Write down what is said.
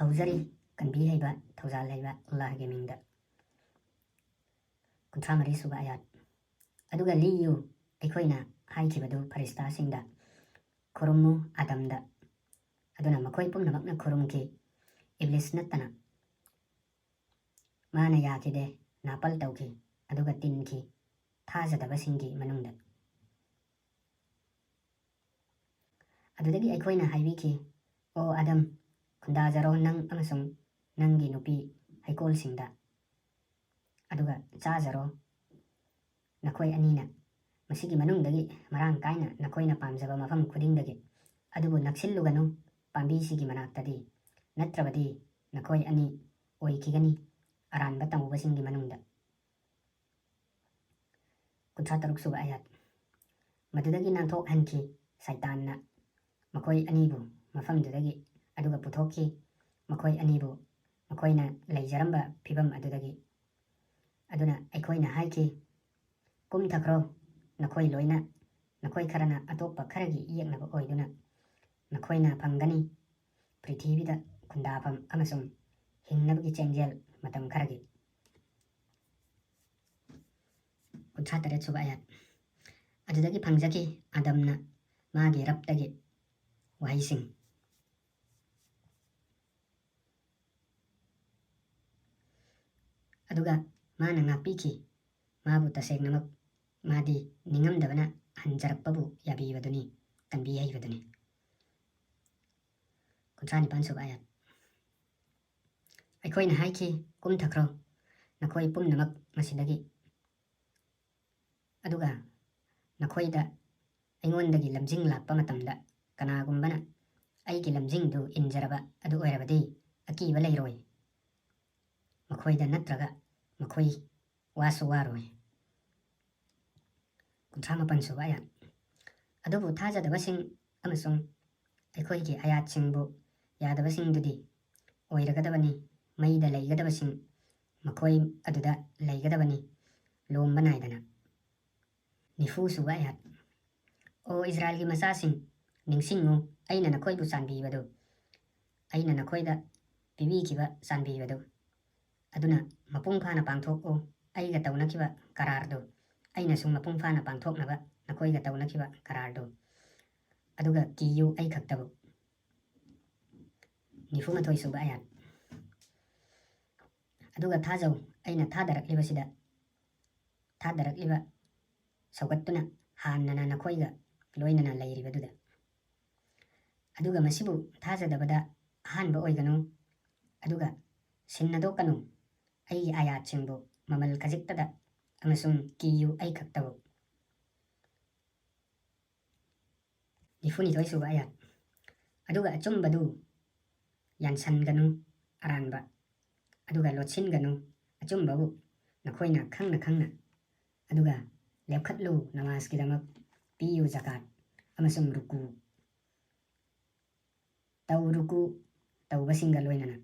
ꯍꯧꯖꯔꯤ ꯀꯟꯕꯤ ꯍꯩꯕ ꯊꯧꯖꯥꯜ ꯍꯩꯕ ꯑꯜꯂꯥꯍꯒꯤ ꯃꯤꯡꯗ 34 ꯁꯨꯕ ꯑꯌꯥꯠ ꯑꯗꯨꯒ ꯂꯤꯌꯨ ꯑꯩꯈꯣꯏꯅ ꯍꯥꯏꯈꯤꯕꯗꯨ ꯐꯔꯤꯁꯇꯥꯁꯤꯡꯗ ꯈꯨꯔꯨꯝꯃꯨ ꯑꯗꯝꯗ ꯑꯗꯨꯅ ꯃꯈꯣꯏ ꯄꯨꯝꯅꯃꯛꯅ ꯈꯨꯔꯨꯝꯈꯤ ꯏꯕ꯭ꯂꯤꯁ ꯅꯠꯇꯅ ꯃꯥꯅ ꯌꯥꯈꯤꯗꯦ ꯅꯥꯄꯜ ꯇꯧꯈꯤ ꯑꯗꯨꯒ ꯇꯤꯟꯈꯤ ꯊꯥꯖꯗꯕꯁꯤꯡꯒꯤ ꯃꯅꯨꯡꯗ ꯑꯗꯨꯗꯒꯤ ꯑꯩꯈꯣꯏꯅ ꯍꯥꯏꯕꯤꯈꯤ ꯑꯣ ꯑꯗꯝ ꯈꯨꯟꯗꯥꯖꯔꯣ ꯅꯪ ꯑꯃꯁꯨꯡ ꯅꯪꯒꯤ ꯅꯨꯄꯤ ꯍꯩꯀꯣꯜꯁꯤꯡꯗ ꯑꯗꯨꯒ ꯆꯥꯖꯔꯣ ꯅꯈꯣꯏ ꯑꯅꯤꯅ ꯃꯁꯤꯒꯤ ꯃꯅꯨꯡꯗꯒꯤ ꯃꯔꯥꯡ ꯀꯥꯏꯅ ꯅꯈꯣꯏꯅ ꯄꯥꯝꯖꯕ ꯃꯐꯝ ꯈꯨꯗꯤꯡꯗꯒꯤ ꯑꯗꯨꯕꯨ ꯅꯛꯁꯤꯜꯂꯨꯒꯅꯨ ꯄꯥꯝꯕꯤꯁꯤꯒꯤ ꯃꯅꯥꯛꯇꯗꯤ ꯅꯠꯇ꯭ꯔꯕꯗꯤ ꯅꯈꯣꯏ ꯑꯅꯤ ꯑꯣꯏꯈꯤꯒꯅꯤ ꯑꯔꯥꯟꯕ ꯇꯝꯃꯨꯕꯁꯤꯡꯒꯤ ꯃꯅꯨꯡꯗ 33 ꯁꯨꯕ ꯑꯌꯥꯠ ꯃꯗꯨꯗꯒꯤ ꯅꯥꯟꯊꯣꯛꯍꯟꯈꯤ ꯁꯩꯇꯥꯟꯅ ꯃꯈꯣꯏ ꯑꯅꯤꯕꯨ ꯃꯐꯝꯗꯨꯗꯒꯤ ꯑꯗꯨꯒ ꯄꯨꯊꯣꯛꯈꯤ ꯃꯈꯣꯏ ꯑꯅꯤꯕꯨ ꯃꯈꯣꯏꯅ ꯂꯩꯖꯔꯝꯕ ꯐꯤꯕꯝ ꯑꯗꯨꯗꯒꯤ ꯑꯗꯨꯅ ꯑꯩꯈꯣꯏꯅ ꯍꯥꯏꯈꯤ ꯀꯨꯝꯊꯈ꯭ꯔꯣ ꯅꯈꯣꯏ ꯂꯣꯏꯅ ꯅꯈꯣꯏ ꯈꯔꯅ ꯑꯇꯣꯞꯄ ꯈꯔꯒꯤ ꯌꯦꯛꯅꯕ ꯑꯣꯏꯗꯨꯅ ꯅꯈꯣꯏꯅ ꯐꯪꯒꯅꯤ ꯄ꯭ꯔꯤꯊꯤꯕꯤꯗ ꯈꯨꯟꯗꯥꯐꯝ ꯑꯃꯁꯨꯡ ꯍꯤꯡꯅꯕꯒꯤ ꯆꯦꯡꯖꯦꯜ ꯃꯇꯝ ꯈꯔꯒꯤ 38 ꯁꯨꯕ ꯑꯌꯥꯠ ꯑꯗꯨꯗꯒꯤ ꯐꯪꯖꯈꯤ ꯑꯗꯝꯅ ꯃꯥꯒꯤ ꯔꯕꯇꯒꯤ ꯋꯥꯍꯩꯁꯤꯡ ꯑꯗꯨꯒ ꯃꯥꯅ ꯉꯥꯛꯄꯤꯈꯤ ꯃꯥꯕꯨ ꯇꯁꯦꯡꯅꯃꯛ ꯃꯥꯗꯤ ꯅꯤꯡꯉꯝꯗꯕꯅ ꯍꯟꯖꯔꯛꯄꯕꯨ ꯌꯥꯕꯤꯕꯗꯨꯅꯤ ꯀꯟꯕꯤ ꯍꯩꯕꯗꯨꯅꯤ 39 ꯁꯨꯕ ꯑꯌꯥꯠ ꯑꯩꯈꯣꯏꯅ ꯍꯥꯏꯈꯤ ꯀꯨꯝꯊꯈ꯭ꯔꯣ ꯅꯈꯣꯏ ꯄꯨꯝꯅꯃꯛ ꯃꯁꯤꯗꯒꯤ ꯑꯗꯨꯒ ꯅꯈꯣꯏꯗ ꯑꯩꯉꯣꯟꯗꯒꯤ ꯂꯝꯖꯤꯡ ꯂꯥꯛꯄ ꯃꯇꯝꯗ ꯀꯅꯥꯒꯨꯝꯕꯅ ꯑꯩꯒꯤ ꯂꯝꯖꯤꯡꯗꯨ ꯏꯟꯖꯔꯕ ꯑꯗꯨ ꯑꯣꯏꯔꯕꯗꯤ ꯑꯀꯤꯕ ꯂꯩꯔꯣꯏ ꯃꯈꯣꯏꯗ ꯅꯠꯇ꯭ꯔꯒ ꯃꯈꯣꯏ ꯋꯥꯁꯨ ꯋꯥꯔꯣꯏ 39 ꯁꯨꯕ ꯑꯌꯥꯠ ꯑꯗꯨꯕꯨ ꯊꯥꯖꯗꯕꯁꯤꯡ ꯑꯃꯁꯨꯡ ꯑꯩꯈꯣꯏꯒꯤ ꯑꯌꯥꯠꯁꯤꯡꯕꯨ ꯌꯥꯗꯕꯁꯤꯡꯗꯨꯗꯤ ꯑꯣꯏꯔꯒꯗꯕꯅꯤ ꯃꯩꯗ ꯂꯩꯒꯗꯕꯁꯤꯡ ꯃꯈꯣꯏ ꯑꯗꯨꯗ ꯂꯩꯒꯗꯕꯅꯤ ꯂꯣꯝꯕ ꯅꯥꯏꯗꯅ 40 ꯁꯨꯕ ꯑꯌꯥꯠ ꯑꯣ ꯏꯁ꯭ꯔꯥꯑꯦꯜꯒꯤ ꯃꯆꯥꯁꯤꯡ ꯅꯤꯡꯁꯤꯡꯉꯨ ꯑꯩꯅ ꯅꯈꯣꯏꯕꯨ ꯆꯥꯟꯕꯤꯕꯗꯨ ꯑꯩꯅ ꯅꯈꯣꯏꯗ ꯄꯤꯕꯤꯈꯤꯕ ꯆꯥꯟꯕꯤꯕꯗꯨ ꯑꯗꯨꯅ ꯃꯄꯨꯡ ꯐꯥꯅ ꯄꯥꯡꯊꯣꯛꯎ ꯑꯩꯒ ꯇꯧꯅꯈꯤꯕ ꯀꯔꯥꯔꯗꯨ ꯑꯩꯅꯁꯨ ꯃꯄꯨꯡ ꯐꯥꯅ ꯄꯥꯡꯊꯣꯛꯅꯕ ꯅꯈꯣꯏꯒ ꯇꯧꯅꯈꯤꯕ ꯀꯔꯥꯔꯗꯨ ꯑꯗꯨꯒ ꯀꯤꯌꯨ ꯑꯩ ꯈꯛꯇꯕꯨ 41 ꯁꯨꯕ ꯑꯌꯥꯠ ꯑꯗꯨꯒ ꯊꯥꯖꯧ ꯑꯩꯅ ꯊꯥꯗꯔꯛꯂꯤꯕ ꯁꯧꯒꯠꯇꯨꯅ ꯍꯥꯟꯅꯅ ꯅꯈꯣꯏꯒ ꯂꯣꯏꯅꯅ ꯂꯩꯔꯤꯕꯗꯨꯗ ꯑꯗꯨꯒ ꯃꯁꯤꯕꯨ ꯊꯥꯖꯗꯕꯗ ꯑꯍꯥꯟꯕ ꯑꯣꯏꯒꯅꯨ ꯑꯗꯨꯒ ꯁꯤꯟꯅꯗꯣꯛꯀꯅꯨ ꯑꯩꯒꯤ ꯑꯌꯥꯠꯁꯤꯡꯕꯨ ꯃꯃꯜ ꯈꯖꯤꯛꯇꯗ ꯑꯃꯁꯨꯡ ꯀꯤꯌꯨ ꯑꯩ ꯈꯛꯇꯕꯨ 42 ꯁꯨꯕ ꯑꯌꯥꯠ ꯑꯗꯨꯒ ꯑꯆꯨꯝꯕꯗꯨ ꯌꯥꯟꯁꯟꯒꯅꯨ ꯑꯔꯥꯟꯕ ꯑꯗꯨꯒ ꯂꯣꯠꯁꯤꯟꯒꯅꯨ ꯑꯆꯨꯝꯕꯕꯨ ꯅꯈꯣꯏꯅ ꯈꯪꯅ ꯑꯗꯨꯒ ꯂꯦꯞꯈꯠꯂꯨ ꯅꯃꯥꯖꯀꯤꯗꯃꯛ ꯄꯤꯌꯨ ꯖꯀꯥꯠ ꯑꯃꯁꯨꯡ ꯔꯨꯀꯨ ꯇꯧꯕꯁꯤꯡꯒ ꯂꯣꯏꯅꯅ